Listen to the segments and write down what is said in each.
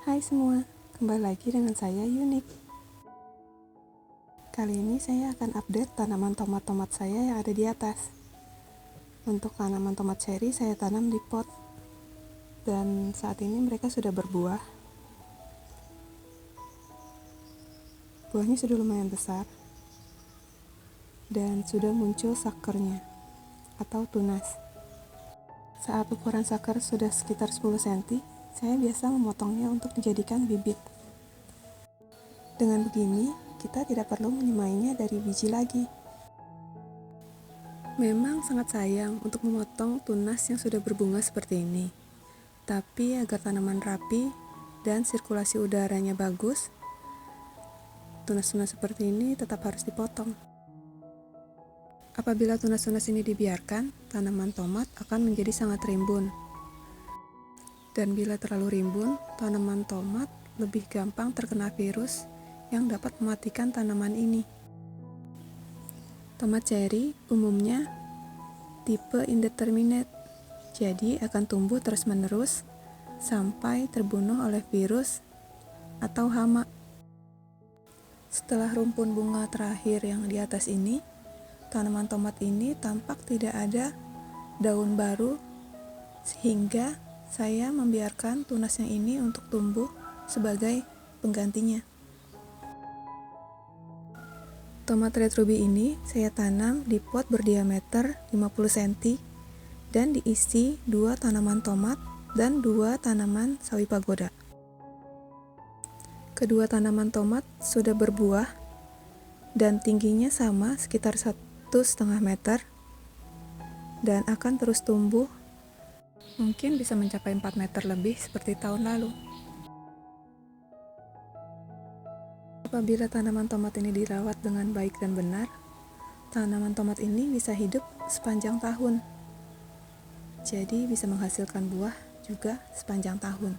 Hai semua, kembali lagi dengan saya Yunik. Kali ini saya akan update tanaman tomat-tomat saya yang ada di atas. Untuk tanaman tomat cherry saya tanam di pot. Dan saat ini mereka sudah berbuah. Buahnya sudah lumayan besar. Dan sudah muncul sakernya atau tunas. Saat ukuran saker sudah sekitar 10 cm, saya biasa memotongnya untuk dijadikan bibit. Dengan begini, kita tidak perlu menyemainya dari biji lagi. Memang sangat sayang untuk memotong tunas yang sudah berbunga seperti ini. Tapi agar tanaman rapi dan sirkulasi udaranya bagus, tunas-tunas seperti ini tetap harus dipotong. Apabila tunas-tunas ini dibiarkan, tanaman tomat akan menjadi sangat rimbun. Dan bila terlalu rimbun, tanaman tomat lebih gampang terkena virus yang dapat mematikan tanaman ini. Tomat cherry umumnya tipe indeterminate, jadi akan tumbuh terus-menerus sampai terbunuh oleh virus atau hama. Setelah rumpun bunga terakhir yang di atas ini, tanaman tomat ini tampak tidak ada daun baru, sehingga saya membiarkan tunas yang ini untuk tumbuh sebagai penggantinya. Tomat red ruby ini saya tanam di pot berdiameter 50 cm dan diisi 2 tanaman tomat dan 2 tanaman sawi pagoda. Kedua tanaman tomat sudah berbuah dan tingginya sama sekitar 1,5 meter dan akan terus tumbuh, mungkin bisa mencapai 4 meter lebih seperti tahun lalu. Apabila tanaman tomat ini dirawat dengan baik dan benar, tanaman tomat ini bisa hidup sepanjang tahun. Jadi bisa menghasilkan buah juga sepanjang tahun.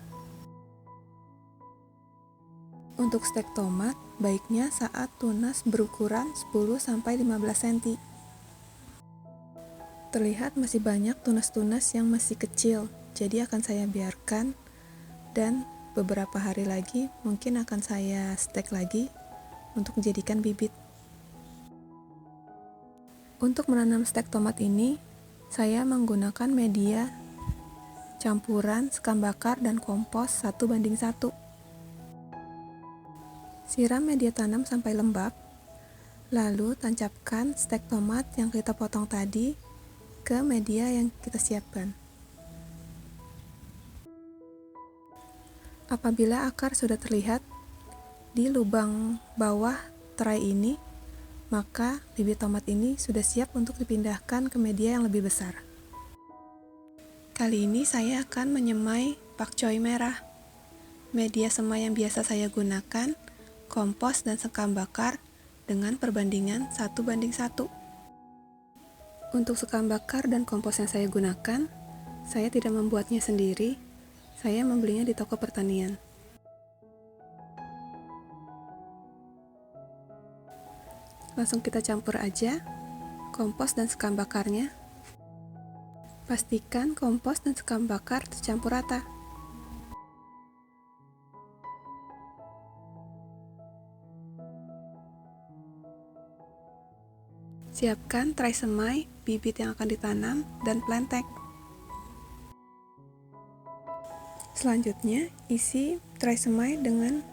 Untuk stek tomat, baiknya saat tunas berukuran 10-15 cm. Terlihat masih banyak tunas-tunas yang masih kecil, jadi akan saya biarkan dan beberapa hari lagi mungkin akan saya stek lagi untuk dijadikan bibit. Untuk menanam stek tomat ini, saya menggunakan media campuran sekam bakar dan kompos 1:1. Siram media tanam sampai lembab, lalu tancapkan stek tomat yang kita potong tadi ke media yang kita siapkan. Apabila akar sudah terlihat di lubang bawah tray ini, maka bibit tomat ini sudah siap untuk dipindahkan ke media yang lebih besar. Kali ini saya akan menyemai pakcoy merah. Media semai yang biasa saya gunakan, kompos dan sekam bakar dengan perbandingan 1:1. Untuk sekam bakar dan kompos yang saya gunakan, saya tidak membuatnya sendiri, saya membelinya di toko pertanian. Langsung kita campur aja kompos dan sekam bakarnya. Pastikan kompos dan sekam bakar tercampur rata. Siapkan tray semai, bibit yang akan ditanam, dan plantek. Selanjutnya, isi tray semai dengan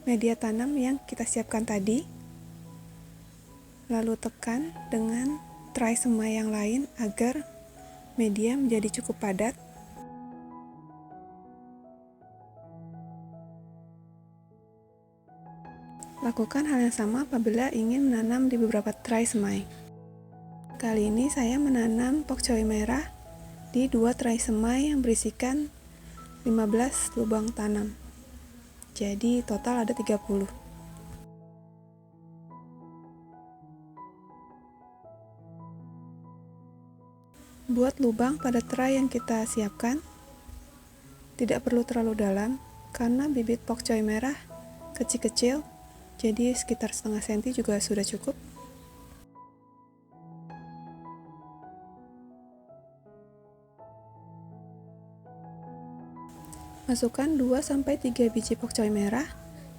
media tanam yang kita siapkan tadi. Lalu tekan dengan tray semai yang lain agar media menjadi cukup padat. Lakukan hal yang sama apabila ingin menanam di beberapa tray semai. Kali ini saya menanam pakcoy merah di 2 tray semai yang berisikan 15 lubang tanam. Jadi total ada 30. Buat lubang pada tray yang kita siapkan. Tidak perlu terlalu dalam karena bibit pakcoy merah kecil-kecil, jadi sekitar 0,5 cm juga sudah cukup. Masukkan 2-3 biji pokcoy merah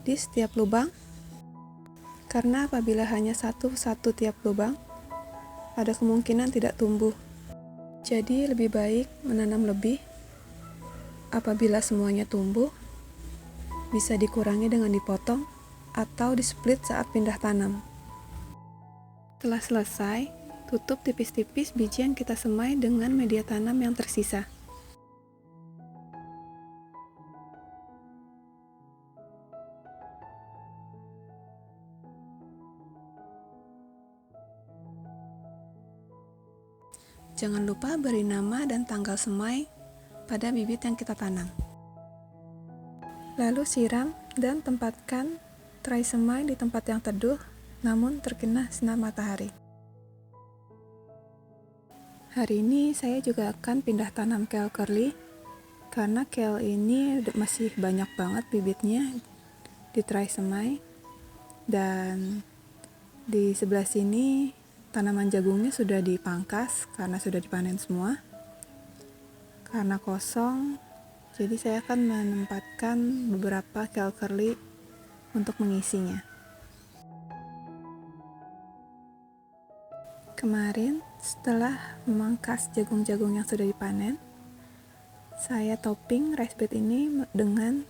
di setiap lubang, karena apabila hanya satu tiap lubang, ada kemungkinan tidak tumbuh. Jadi lebih baik menanam lebih. Apabila semuanya tumbuh, bisa dikurangi dengan dipotong atau di-split saat pindah tanam. Setelah selesai, tutup tipis-tipis biji yang kita semai dengan media tanam yang tersisa. Jangan lupa beri nama dan tanggal semai pada bibit yang kita tanam. Lalu siram dan tempatkan tray semai di tempat yang teduh namun terkena sinar matahari. Hari ini saya juga akan pindah tanam kale curly, karena kale ini masih banyak banget bibitnya di tray semai, dan di sebelah sini tanaman jagungnya sudah dipangkas karena sudah dipanen semua. Karena kosong, jadi saya akan menempatkan beberapa kale curly untuk mengisinya. Kemarin setelah memangkas jagung-jagung yang sudah dipanen, saya topping rice bed ini dengan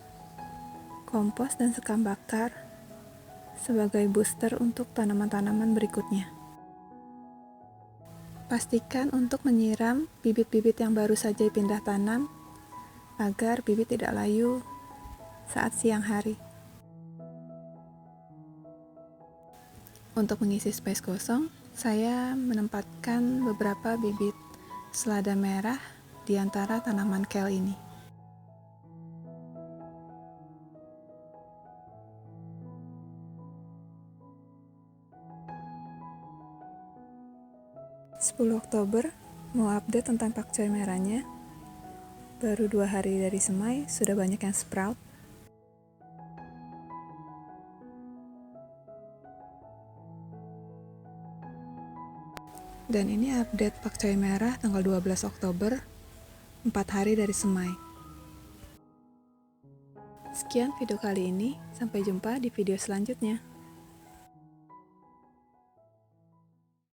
kompos dan sekam bakar sebagai booster untuk tanaman-tanaman berikutnya. Pastikan untuk menyiram bibit-bibit yang baru saja pindah tanam agar bibit tidak layu saat siang hari. Untuk mengisi space kosong, saya menempatkan beberapa bibit selada merah di antara tanaman kale ini. Oktober, mau update tentang pakcoy merahnya. Baru 2 hari dari semai, sudah banyak yang sprout. Dan ini update pakcoy merah tanggal 12 Oktober, 4 hari dari semai. Sekian video kali ini, sampai jumpa di video selanjutnya.